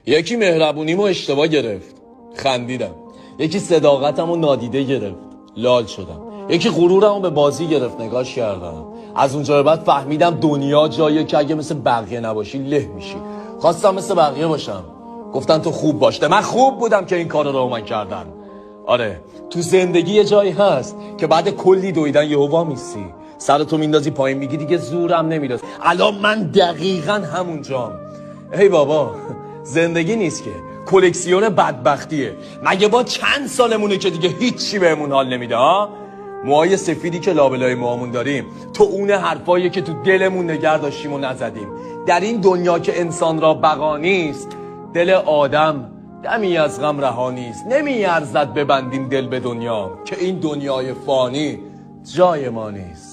یکی مهربونیمو اشتباه گرفت، خندیدم. یکی صداقتمو نادیده گرفت، لال شدم. یکی غرورمو به بازی گرفت، نگاش کردم. از اونجا به بعد فهمیدم دنیا جاییه که اگه مثل بقیه نباشی له میشی. خواستم مثل بقیه باشم، گفتن تو خوب باش. من خوب بودم که این کارو رو من کردن. آره، تو زندگی یه جایی هست که بعد کلی دویدن یهو وامیسی، سرتو میندازی پایین، میگی دیگه زورم نمیرسه. الان من دقیقاً همونجام. ای بابا، زندگی نیست که، کلکسیون بدبختیه. مگه با چند سالمونه که دیگه هیچی بهمون حال نمیده ها؟ موهای سفیدی که لابلای موهامون داریم، تو اون حرفایی که تو دلمون نگه داشتیم و نزدیم. در این دنیا که انسان را بقا نیست، دل آدم دمی از غم رها نیست. نمیارزد ببندیم دل به دنیا، که این دنیای فانی جای ما نیست.